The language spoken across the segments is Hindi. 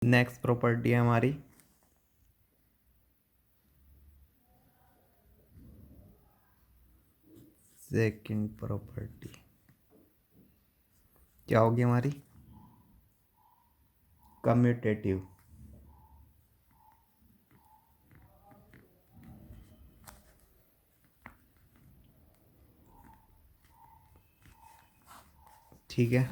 नेक्स्ट प्रॉपर्टी है हमारी सेकंड प्रॉपर्टी। क्या होगी हमारी? कम्यूटेटिव। ठीक है,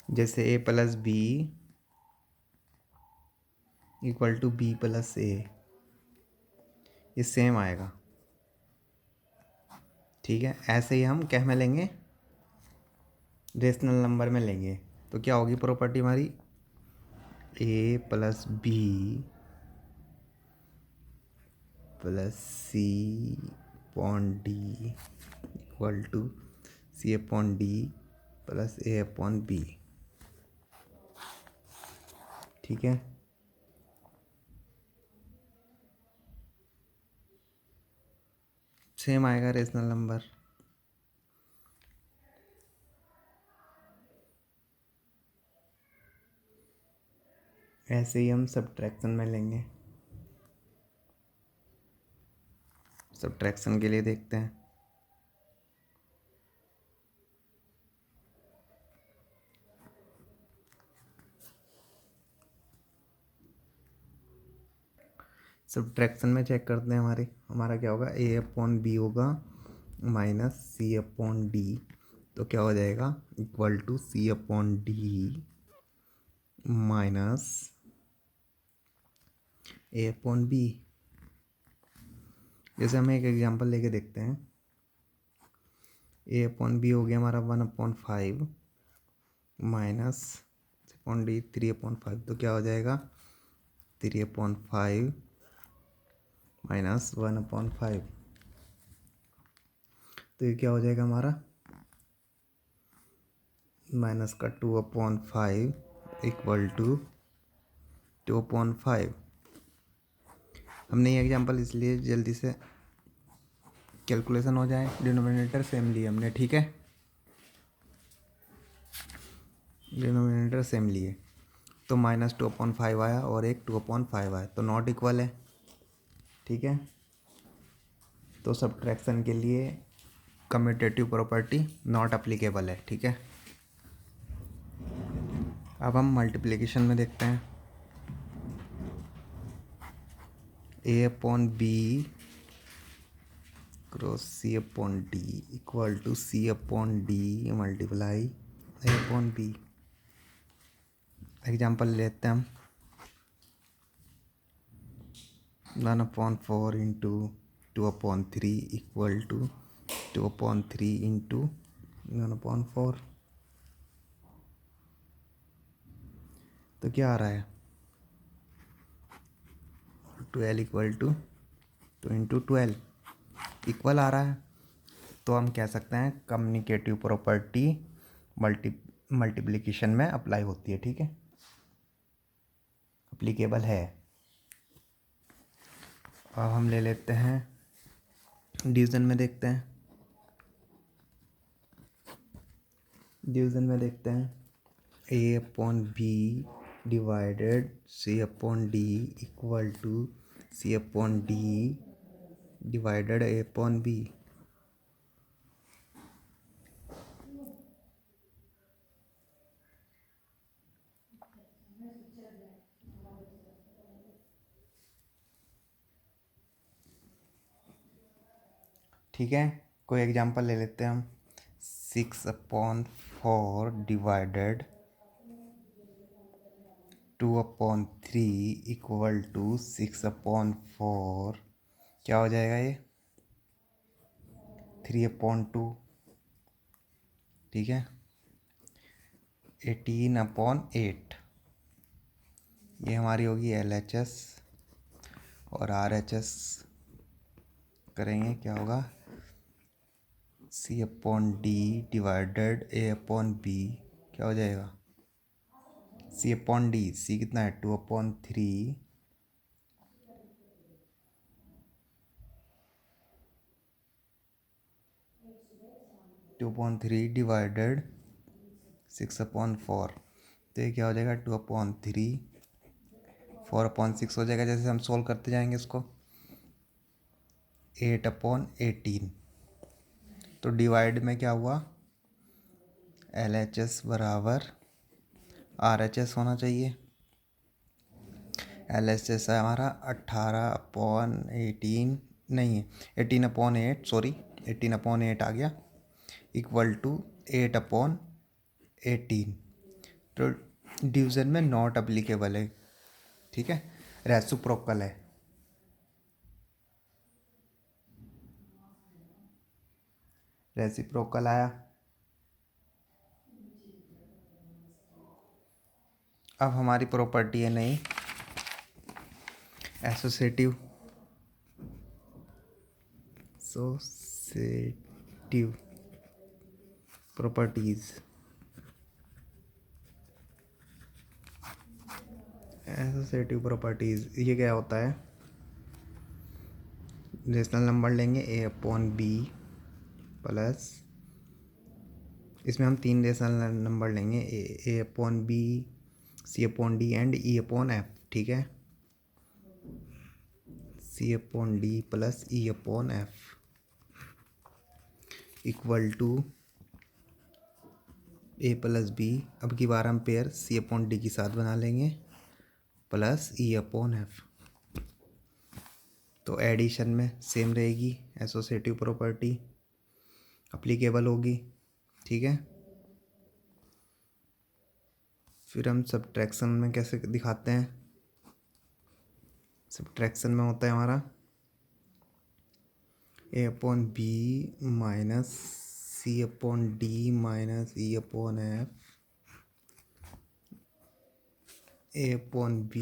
जैसे a plus b equal to b plus a, ये सेम आएगा। ठीक है, ऐसे ही हम क्या में लेंगे? रेशनल नंबर में लेंगे। तो क्या होगी प्रॉपर्टी हमारी? a plus B plus C upon D equal to C upon D plus A upon B. ठीक है, सेम आएगा रेशनल नंबर। ऐसे ही हम सब्ट्रैक्शन में लेंगे। सब्ट्रैक्शन के लिए देखते हैं। सब्ट्रैक्शन में चेक करते हैं हमारा क्या होगा? ए अपॉन बी होगा माइनस सी अपॉन डी। तो क्या हो जाएगा? Equal to C upon D minus A upon B. जैसे हम एक एग्जांपल लेके देखते हैं। ए अपॉन बी हो गया हमारा 1/5 माइनस अपॉन डी 3/5। तो क्या हो जाएगा? 3/5 माइनस 1/5। तो ये क्या हो जाएगा हमारा? माइनस का 2/5 इक्वल टू 2/5। हमने ये एग्जांपल इसलिए जल्दी से कैलकुलेशन हो जाए, डिनोमिनेटर सेम लिए हमने। ठीक है, डिनोमिनेटर सेम लिए तो माइनस 2/5 आया और एक 2/5 आया, तो नॉट इक्वल है। ठीक है, तो सब्ट्रैक्शन के लिए कम्यूटेटिव प्रॉपर्टी नॉट अप्लीकेबल है। ठीक है, अब हम मल्टीप्लिकेशन में देखते हैं। A upon b cross c upon D equal to C upon d multiply a upon b. Example लेते हैं हम। 1/4 इंटू 2/3 इक्वल टू 2/3 इंटू 1/4। तो क्या आ रहा है? 12 इक्वल टू 2 इंटू 12 इक्वल आ रहा है। तो हम कह सकते हैं कम्युनिकेटिव प्रॉपर्टी मल्टीप्लिकेशन में अप्लाई होती है। ठीक है, अप्लीकेबल है। अब हम ले लेते हैं डिवीज़न में देखते हैं। डिवीज़न में देखते हैं a upon b divided c upon D equal to C upon d divided a upon B. ठीक है, कोई एग्जांपल ले लेते हैं हम। 6/4 डिवाइडेड 2/3 इक्वल टू 6/4। क्या हो जाएगा ये? 3/2। ठीक है, 18/8। ये हमारी होगी LHS। और RHS करेंगे क्या होगा? सी upon d divided a upon B. क्या हो जाएगा? सी अपॉन डी, सी कितना है? 2/3 2/3 डिवाइडेड 6/4। तो ये क्या हो जाएगा 2/3, 4/6 हो जाएगा जैसे हम सोल्व करते जाएंगे इसको। 8/18, तो डिवाइड में क्या हुआ, LHS बराबर RHS होना चाहिए। LHS है हमारा 18/18 नहीं है, 18/8, सॉरी 18/8 आ गया, इक्वल टू 8/18। तो डिवीज़न में नॉट अप्लीकेबल है, ठीक है, रेसिप्रोकल है। रेसिप्रोकल आया। अब हमारी प्रॉपर्टी है नहीं एसोसिएटिव प्रॉपर्टीज। एसोसिएटिव प्रॉपर्टीज ये क्या होता है, रेशनल नंबर लेंगे A/B प्लस, इसमें हम 3 रेशनल नंबर लेंगे A/B, C/D एंड E/F, ठीक है, C/D plus E/F equal to A plus B, अब की बार हम पेयर C/D के साथ बना लेंगे प्लस E/F। तो एडिशन में सेम रहेगी, एसोसिएटिव प्रॉपर्टी अप्लीकेबल होगी, ठीक है। फिर हम सब्ट्रैक्शन में कैसे दिखाते हैं, सब्ट्रैक्शन में होता है हमारा A/B minus C/D minus E/F, A/B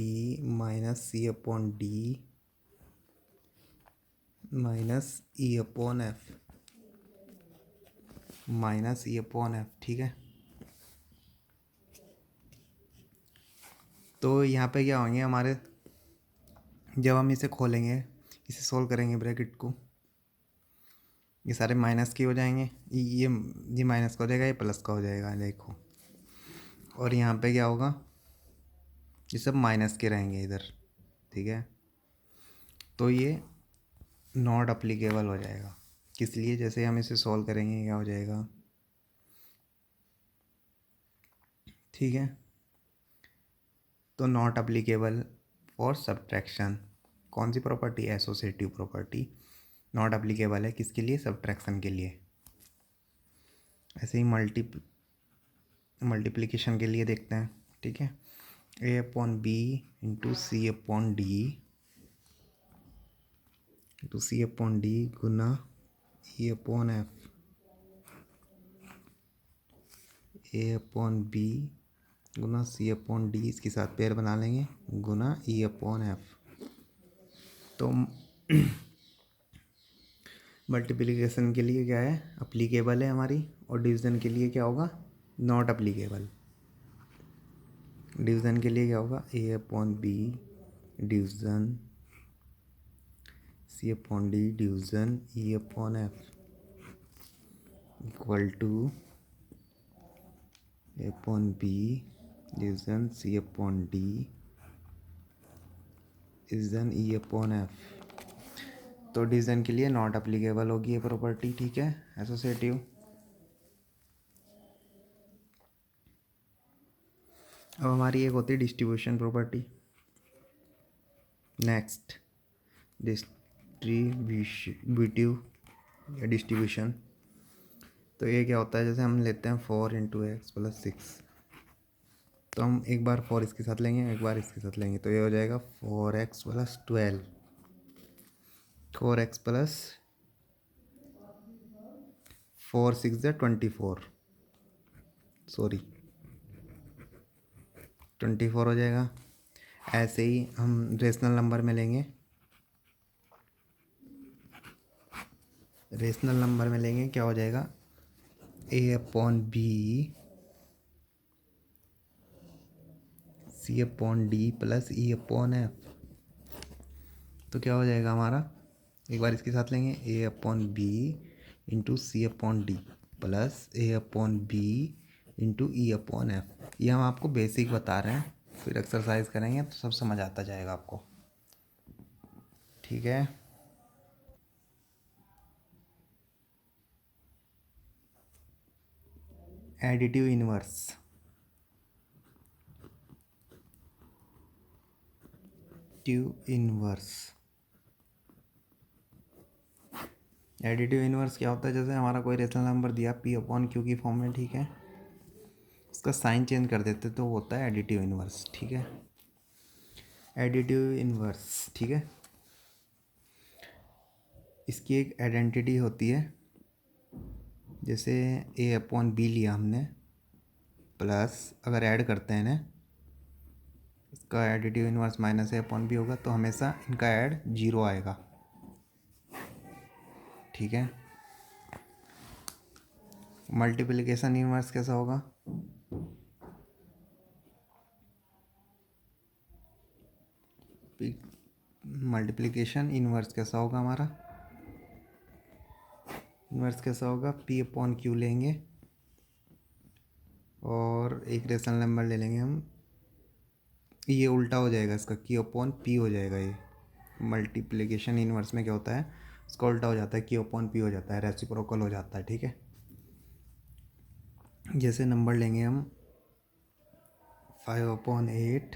minus C/D minus E/F minus E/F, ठीक है। तो यहाँ पे क्या होंगे हमारे, जब हम इसे खोलेंगे, इसे सोल्व करेंगे ब्रैकेट को, ये सारे माइनस के हो जाएंगे, ये माइनस का हो जाएगा, ये प्लस का हो जाएगा, देखो। और यहाँ पे क्या होगा, ये सब माइनस के रहेंगे इधर, ठीक है। तो ये नॉट अप्लीकेबल हो जाएगा, किस लिए, जैसे हम इसे सॉल्व करेंगे क्या हो जाएगा, ठीक है। तो नॉट अप्लीकेबल फॉर सब्ट्रैक्शन, कौन सी property, associative property not applicable है किसके लिए, सब्ट्रैक्शन के लिए। ऐसे ही मल्टीप्लिकेशन के लिए देखते हैं, ठीक है। A/B into C/D into C/D गुना E/F, A/B गुना C/D, इसके साथ पेयर बना लेंगे, गुना E/F। तो मल्टीप्लिकेशन के लिए क्या है, अप्लीकेबल है हमारी, और डिवीज़न के लिए क्या होगा, नॉट अप्लीकेबल। डिवीज़न के लिए क्या होगा, A/B division C/D division E/F equal to A/B division C/D division E/F। तो डिवीज़न के लिए नॉट अप्लीकेबल होगी ये प्रॉपर्टी, ठीक है, एसोसिएटिव। अब हमारी एक होती है डिस्ट्रीब्यूशन प्रॉपर्टी। नेक्स्ट डिस्ट्रीब्यूटिव या डिस्ट्रीब्यूशन, तो ये क्या होता है, जैसे हम लेते हैं 4 इंटू एक्स प्लस 6, तो हम एक बार 4 इसके साथ लेंगे, एक बार इसके साथ लेंगे, तो ये हो जाएगा 4x plus 12, 4x plus 4 6 24, sorry 24 हो जाएगा। ऐसे ही हम रेशनल नंबर में लेंगे, रेशनल नंबर में लेंगे क्या हो जाएगा, A/B C/D प्लस E/F। तो क्या हो जाएगा हमारा, एक बार इसके साथ लेंगे, A/B into C/D plus A/B into E/F, ये हम आपको बेसिक बता रहे हैं, फिर एक्सरसाइज करेंगे तो सब समझ आता जाएगा आपको। ठीक है, एडिटिव इनवर्स। एडिटिव इनवर्स क्या होता है? जैसे हमारा कोई रेशनल नंबर दिया पी अपॉन क्यू की फॉर्म में, ठीक है, इसका साइन चेंज कर देते तो वो होता है एडिटिव इनवर्स। ठीक है, एडिटिव इनवर्स, ठीक है, इसकी एक आइडेंटिटी होती है। जैसे ए अपॉन बी लिया हमने, प्लस अगर ऐड करते हैं ना, इसका additive inverse minus A upon B होगा, तो हमेशा इनका ऐड जीरो आएगा। ठीक है, मल्टीप्लिकेशन इनवर्स कैसा होगा? मल्टीप्लिकेशन इनवर्स कैसा होगा हमारा? इनवर्स कैसा होगा? पी अपॉन क्यू लेंगे और एक रेशनल नंबर ले लेंगे हम, ये उल्टा हो जाएगा इसका, क्यू अपॉन पी हो जाएगा। ये मल्टीप्लिकेशन इनवर्स में क्या होता है, इसका उल्टा हो जाता है, क्यू अपॉन पी हो जाता है, रेसिप्रोकल हो जाता है। ठीक है, जैसे नंबर लेंगे हम 5/8,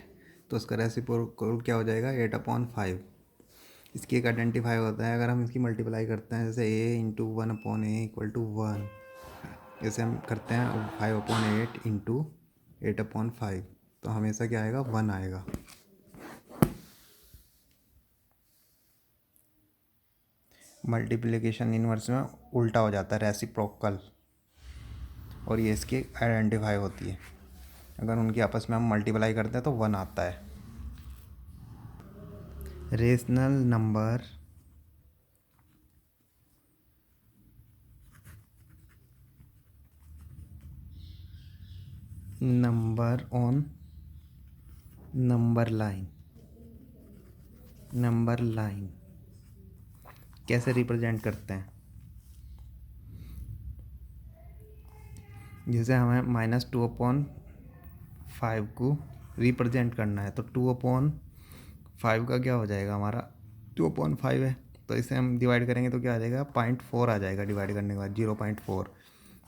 तो उसका रेसिप्रोकल क्या हो जाएगा? 8/5। इसकी एक आइडेंटिफाई होता है, अगर हम इसकी मल्टीप्लाई करते हैं, जैसे a इंटू 1/a=1, जैसे हम करते हैं 5/8 इंटू 8/5, तो हमेशा क्या आएगा? 1 आएगा। मल्टीप्लिकेशन इनवर्स में उल्टा हो जाता है, रेसिप्रोकल, और ये इसकी आइडेंटिफाई होती है। अगर उनकी आपस में हम मल्टीप्लाई करते हैं तो 1 आता है। Rational number on number line कैसे रिप्रेजेंट करते हैं? जैसे हमें -2/5 को रिप्रेजेंट करना है, तो 2/5 का क्या हो जाएगा हमारा? 2/5 है, तो इसे हम डिवाइड करेंगे तो क्या आ जाएगा? 0.4 आ जाएगा डिवाइड करने के बाद, 0.4।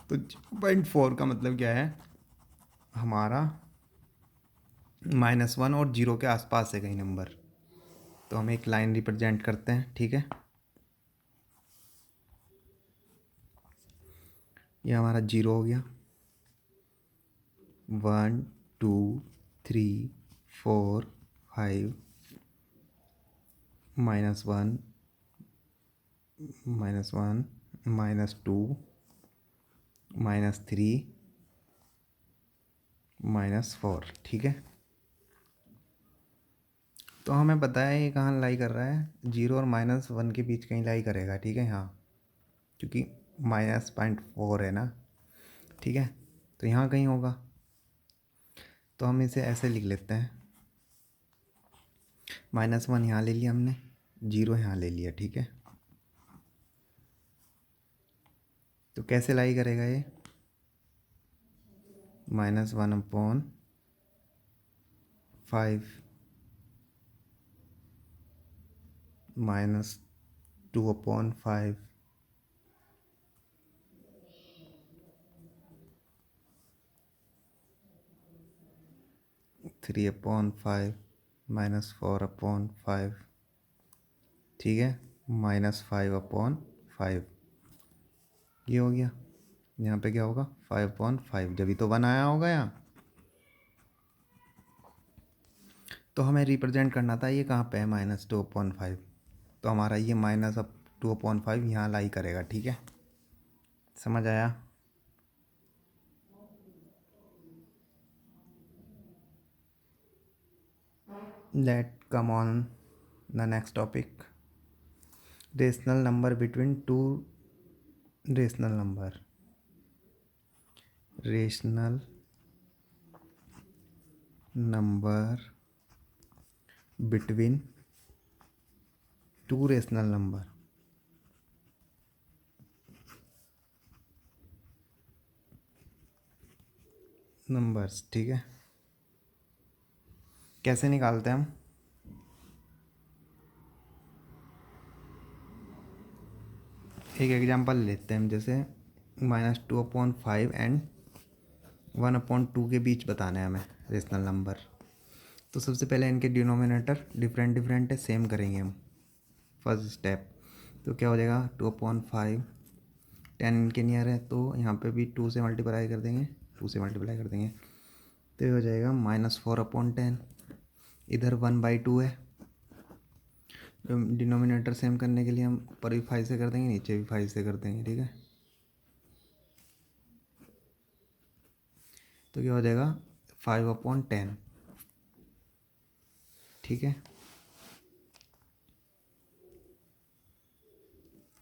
तो 0.4 का मतलब क्या है हमारा? -1 और 0 के आसपास है कहीं नंबर, तो हम एक लाइन रिप्रेजेंट करते हैं। ठीक है, ये हमारा 0 हो गया, 1 2 3 4 5, -1 -2 -3 -4। ठीक है, तो हमें पता है ये कहाँ लाई कर रहा है, 0 और -1 के बीच कहीं लाई करेगा। ठीक है, हाँ, क्योंकि -0.4 है ना। ठीक है, तो यहाँ कहीं होगा, तो हम इसे ऐसे लिख लेते हैं, -1 यहाँ ले लिया हमने, 0 यहाँ ले लिया। ठीक है, तो कैसे लाई करेगा ये? -1/5 -2/5 3/5 -4/5। ठीक है, -5/5, ये हो गया। यहाँ पे क्या होगा? 5/5, जब भी तो 1 आया होगा यहाँ। तो हमें रिप्रेजेंट करना था, ये कहाँ पे है? -2/5, तो हमारा ये -2/5 यहाँ लाई करेगा। ठीक है, समझ आया? Let come on the next topic, rational number between two rational number between two rational number. Numbers, ठीक है। कैसे निकालते हैं हम? एक एग्जांपल लेते हैं हम, जैसे -2/5 एंड 1/2 के बीच बताना है हमें रेशनल नंबर। तो सबसे पहले इनके डिनोमिनेटर डिफरेंट डिफरेंट है, सेम करेंगे हम फर्स्ट स्टेप। तो क्या हो जाएगा 2/5, 10 इनके नियर है तो यहाँ पे भी 2 से मल्टीप्लाई कर देंगे, 2 से मल्टीप्लाई कर देंगे तो ये हो जाएगा -4/10। इधर 1/2 है, डिनोमिनेटर सेम करने के लिए हम ऊपर भी 5 से कर देंगे, नीचे भी 5 से कर देंगे, ठीक है। तो क्या हो जाएगा 5/10, ठीक है।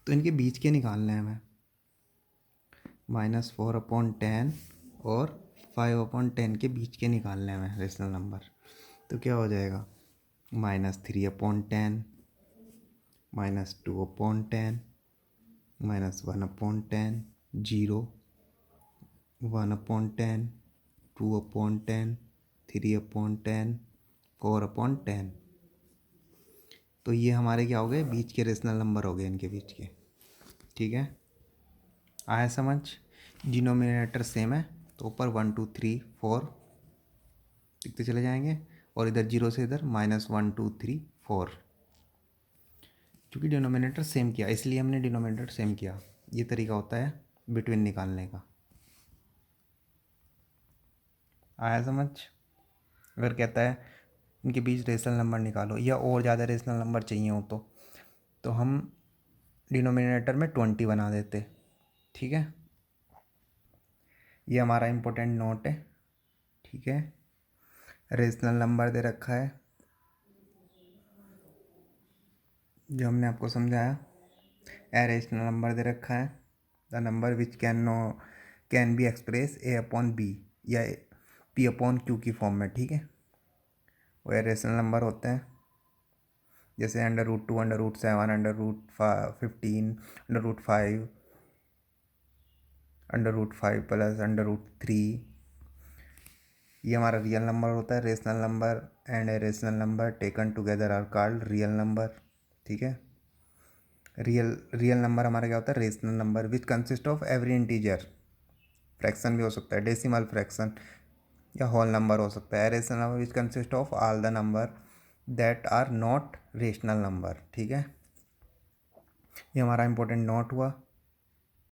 तो इनके बीच के निकालना है हमें, -4/10 और 5/10 के बीच के निकालने हैं हमें रेशनल नंबर। तो क्या हो जाएगा -3/10, -2/10, -1/10, 0, 1/10, 2/10, 3/10, 4/10। तो ये हमारे क्या हो गए, बीच के रेशनल नंबर हो गए इनके बीच के, ठीक है। आया समझ? डिनोमिनेटर सेम है तो ऊपर 1 2 3 4 लिखते चले जाएंगे और इधर 0 से इधर -1 2 3 4। क्योंकि डिनोमिनेटर सेम किया इसलिए हमने डिनोमिनेटर सेम किया। ये तरीका होता है बिटवीन निकालने का। आया समझ? अगर कहता है इनके बीच रेशनल नंबर निकालो या और ज़्यादा रेशनल नंबर चाहिए हो तो हम डिनोमिनेटर में 20 बना देते, ठीक है। ये हमारा इम्पोर्टेंट नोट है, ठीक है। रेशनल नंबर दे रखा है जो हमने आपको समझाया। ए रेशनल नंबर दे रखा है the number which can be express A/B या P/Q की फॉर्म में, ठीक है। वो रेशनल नंबर होते हैं जैसे √2, √7, √15, √5, √5 प्लस √3। ये हमारा रियल नंबर होता है। Rational number and irrational number taken together are called real number, ठीक है। रियल नंबर हमारा क्या होता है, rational number which consist of every integer. Fraction भी हो सकता है, डेसिमल फ्रैक्शन या होल नंबर हो सकता है। Rational number which consist of all the number that are not rational number, ठीक है। ये हमारा इंपॉर्टेंट नोट हुआ।